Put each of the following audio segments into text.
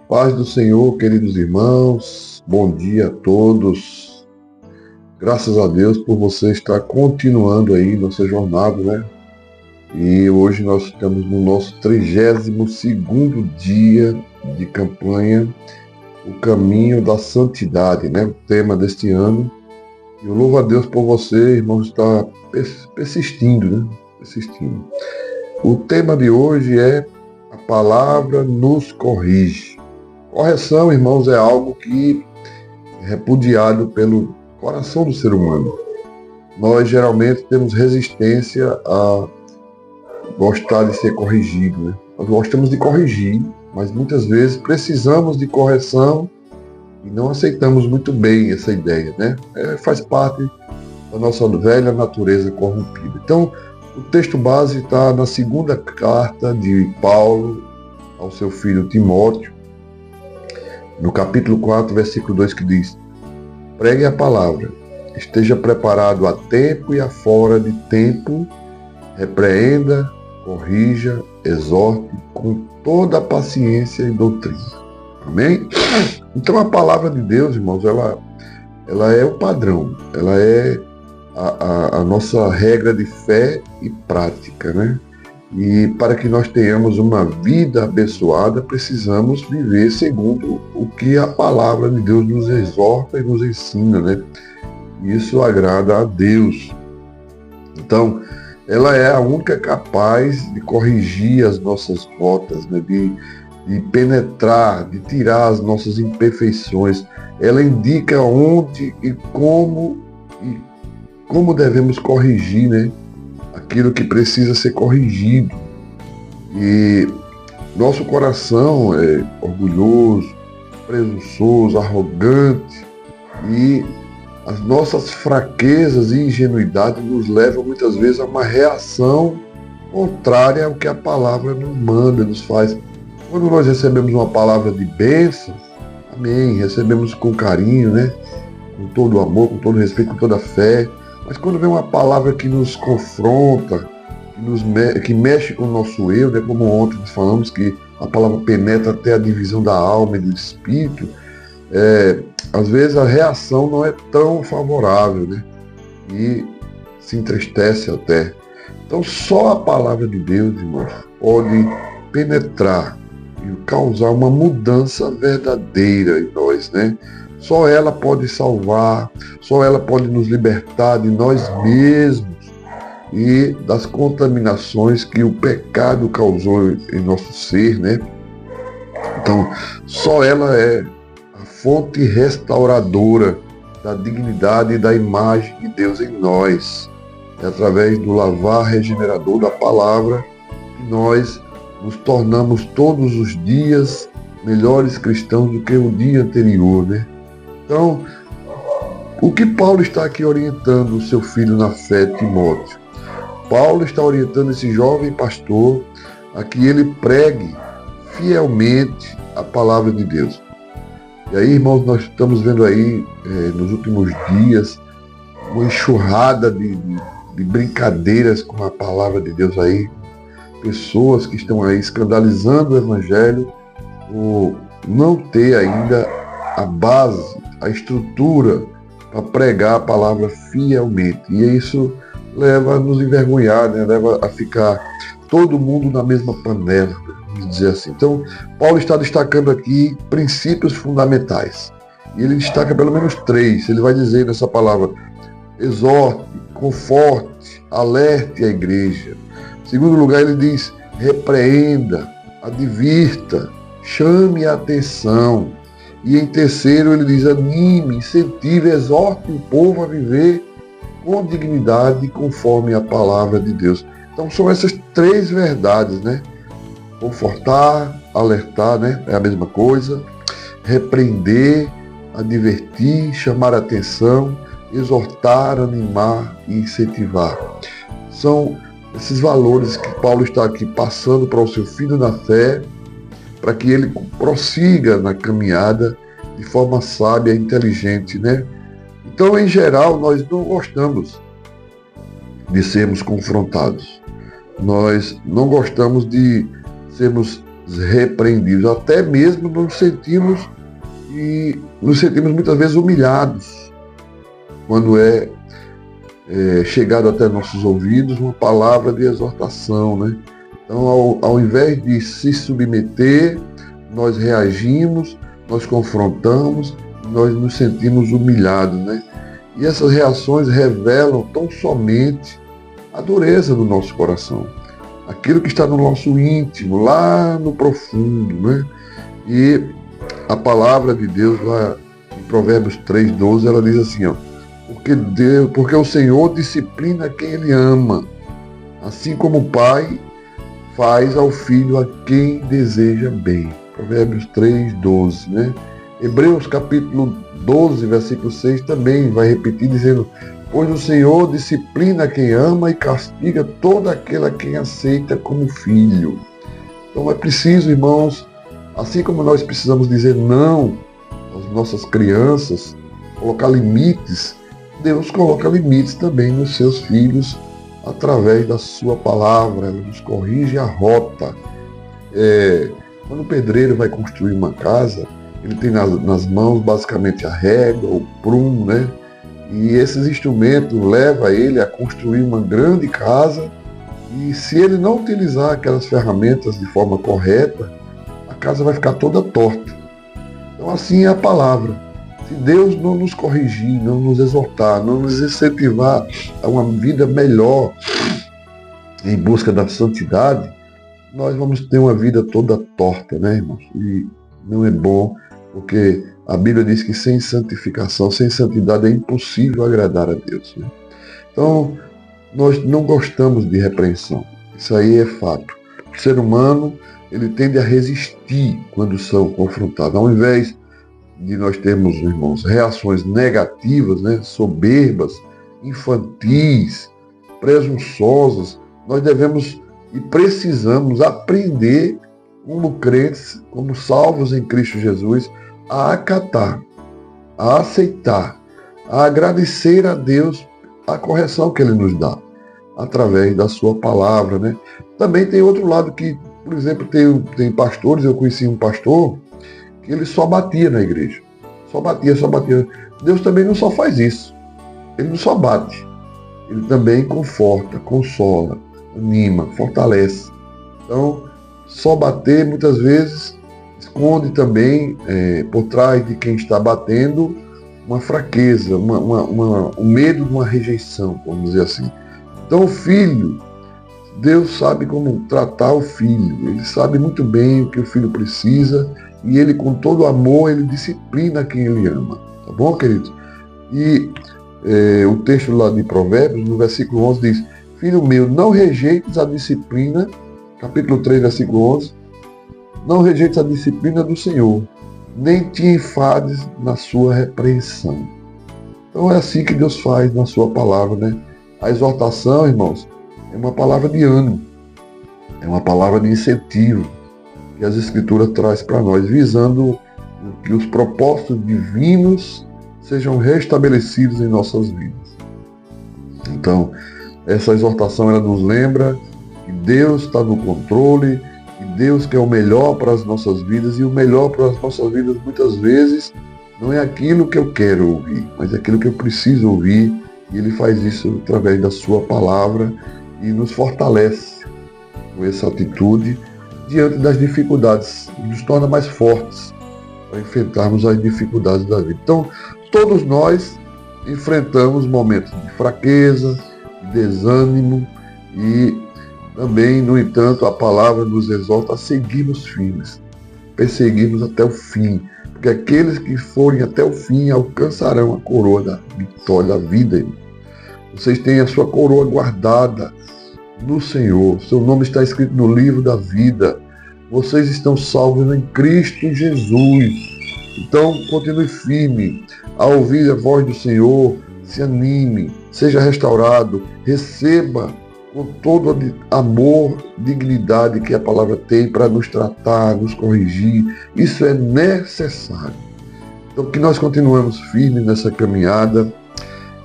Paz do Senhor, queridos irmãos, bom dia a todos. Graças a Deus por você estar continuando aí nossa jornada, né? E hoje nós estamos no nosso 32º dia de campanha, o caminho da santidade, né? O tema deste ano. E eu louvo a Deus por você, irmãos, estar persistindo, né? Persistindo. O tema de hoje é a palavra nos corrige. Correção, irmãos, é algo que é repudiado pelo coração do ser humano. Nós geralmente temos resistência a gostar de ser corrigido, né? Nós gostamos de corrigir, mas muitas vezes precisamos de correção e não aceitamos muito bem essa ideia, né? Faz parte da nossa velha natureza corrompida. Então, o texto base está na segunda carta de Paulo ao seu filho Timóteo, no capítulo 4, versículo 2, que diz: pregue a palavra, esteja preparado a tempo e a fora de tempo, repreenda, corrija, exorte com toda a paciência e doutrina. Amém? Então a palavra de Deus, irmãos, ela é o padrão, ela é a nossa regra de fé e prática, né? E para que nós tenhamos uma vida abençoada, precisamos viver segundo o que a palavra de Deus nos exorta e nos ensina, né? Isso agrada a Deus. Então, ela é a única capaz de corrigir as nossas rotas, né? De penetrar, de tirar as nossas imperfeições. Ela indica onde e como devemos corrigir, né? Aquilo que precisa ser corrigido. E nosso coração é orgulhoso, presunçoso, arrogante, e as nossas fraquezas e ingenuidade nos levam muitas vezes a uma reação contrária ao que a palavra nos manda, nos faz. Quando nós recebemos uma palavra de bênção, amém, recebemos com carinho, né? Com todo o amor, com todo o respeito, com toda a fé. Mas quando vem uma palavra que nos confronta, que mexe com o nosso eu, né? Como ontem nós falamos que a palavra penetra até a divisão da alma e do espírito, às vezes a reação não é tão favorável, né? E se entristece até. Então só a palavra de Deus, irmãos, pode penetrar e causar uma mudança verdadeira em nós, né? Só ela pode salvar, só ela pode nos libertar de nós mesmos e das contaminações que o pecado causou em nosso ser, né? Então, só ela é a fonte restauradora da dignidade e da imagem de Deus em nós. É através do lavar regenerador da palavra que nós nos tornamos todos os dias melhores cristãos do que o dia anterior, né? Então, o que Paulo está aqui orientando o seu filho na fé, Timóteo? Paulo está orientando esse jovem pastor a que ele pregue fielmente a palavra de Deus. E aí, irmãos, nós estamos vendo aí, nos últimos dias, uma enxurrada de brincadeiras com a palavra de Deus aí. Pessoas que estão aí escandalizando o evangelho por não ter ainda a base, a estrutura para pregar a palavra fielmente. E isso leva a nos envergonhar, né? Leva a ficar todo mundo na mesma panela, vamos dizer assim. Então, Paulo está destacando aqui princípios fundamentais. E ele destaca pelo menos 3. Ele vai dizer nessa palavra: exorte, conforte, alerte a igreja. Em segundo lugar, ele diz: repreenda, advirta, chame a atenção. E em terceiro, ele diz: anime, incentive, exorte o povo a viver com dignidade conforme a palavra de Deus. Então são essas 3 verdades, né? Confortar, alertar, né? É a mesma coisa. Repreender, advertir, chamar a atenção, exortar, animar e incentivar. São esses valores que Paulo está aqui passando para o seu filho na fé, para que ele prossiga na caminhada de forma sábia e inteligente, né? Então, em geral, nós não gostamos de sermos confrontados. Nós não gostamos de sermos repreendidos, até mesmo nos sentimos muitas vezes humilhados quando é chegado até nossos ouvidos uma palavra de exortação, né? Então, ao invés de se submeter, nós reagimos, nós confrontamos, nós nos sentimos humilhados, né? E essas reações revelam tão somente a dureza do nosso coração, aquilo que está no nosso íntimo, lá no profundo, né? E a palavra de Deus, lá em Provérbios 3:12, ela diz assim, ó, porque o Senhor disciplina quem Ele ama, assim como o Pai faz ao filho a quem deseja bem. Provérbios 3:12, né? Hebreus capítulo 12, versículo 6 também vai repetir dizendo, pois o Senhor disciplina quem ama e castiga todo aquele a quem aceita como filho. Então é preciso, irmãos, assim como nós precisamos dizer não às nossas crianças, colocar limites, Deus coloca limites também nos seus filhos através da sua palavra. Ela nos corrige a rota. Quando o pedreiro vai construir uma casa, ele tem nas mãos basicamente a régua, o prumo, né? E esses instrumentos levam ele a construir uma grande casa, e se ele não utilizar aquelas ferramentas de forma correta, a casa vai ficar toda torta. Então assim é a palavra. Se Deus não nos corrigir, não nos exortar, não nos incentivar a uma vida melhor em busca da santidade, nós vamos ter uma vida toda torta, né, irmãos? E não é bom, porque a Bíblia diz que sem santificação, sem santidade é impossível agradar a Deus, né? Então, nós não gostamos de repreensão. Isso aí é fato. O ser humano, ele tende a resistir quando são confrontados. Ao invés de nós termos, irmãos, reações negativas, né, soberbas, infantis, presunçosas, nós devemos e precisamos aprender, como crentes, como salvos em Cristo Jesus, a acatar, a aceitar, a agradecer a Deus a correção que Ele nos dá, através da sua palavra, né? Também tem outro lado que, por exemplo, tem pastores, eu conheci um pastor, que ele só batia na igreja. Só batia, só batia. Deus também não só faz isso. Ele não só bate. Ele também conforta, consola, anima, fortalece. Então, só bater muitas vezes esconde também por trás de quem está batendo uma fraqueza, um medo de uma rejeição, vamos dizer assim. Então o filho, Deus sabe como tratar o filho. Ele sabe muito bem o que o filho precisa e ele, com todo amor, ele disciplina quem ele ama. Tá bom, queridos? E o texto lá de Provérbios, no versículo 11, diz: filho meu, não rejeites a disciplina, capítulo 3, versículo 11, não rejeites a disciplina do Senhor, nem te enfades na sua repreensão. Então é assim que Deus faz na sua palavra, né? A exortação, irmãos, é uma palavra de ânimo, é uma palavra de incentivo que as Escrituras traz para nós, visando que os propósitos divinos sejam restabelecidos em nossas vidas. Então, essa exortação ela nos lembra que Deus está no controle, que Deus quer o melhor para as nossas vidas, e o melhor para as nossas vidas muitas vezes não é aquilo que eu quero ouvir, mas é aquilo que eu preciso ouvir, e Ele faz isso através da sua palavra e nos fortalece com essa atitude diante das dificuldades, nos torna mais fortes para enfrentarmos as dificuldades da vida. Então, todos nós enfrentamos momentos de fraqueza, de desânimo, e também, no entanto, a palavra nos exorta a seguirmos firmes, perseguirmos até o fim, porque aqueles que forem até o fim alcançarão a coroa da vitória da vida. Vocês têm a sua coroa guardada no Senhor, seu nome está escrito no livro da vida, vocês estão salvos em Cristo Jesus. Então continue firme, ao ouvir a voz do Senhor, se anime, seja restaurado, receba com todo amor, dignidade que a palavra tem para nos tratar, nos corrigir. Isso é necessário. Então que nós continuemos firmes nessa caminhada,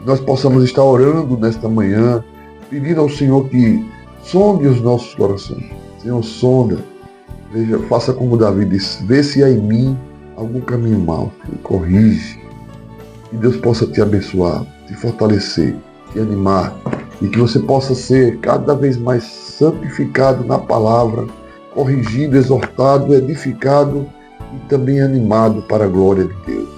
que nós possamos estar orando nesta manhã, pedindo ao Senhor que sonde os nossos corações. Senhor, sonda. Veja, faça como Davi disse, vê se há em mim algum caminho mau, e corrige. Que Deus possa te abençoar, te fortalecer, te animar, e que você possa ser cada vez mais santificado na palavra, corrigido, exortado, edificado e também animado para a glória de Deus.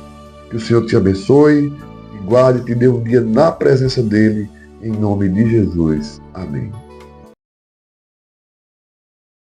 Que o Senhor te abençoe, te guarde, te dê um dia na presença dele, em nome de Jesus. Amém.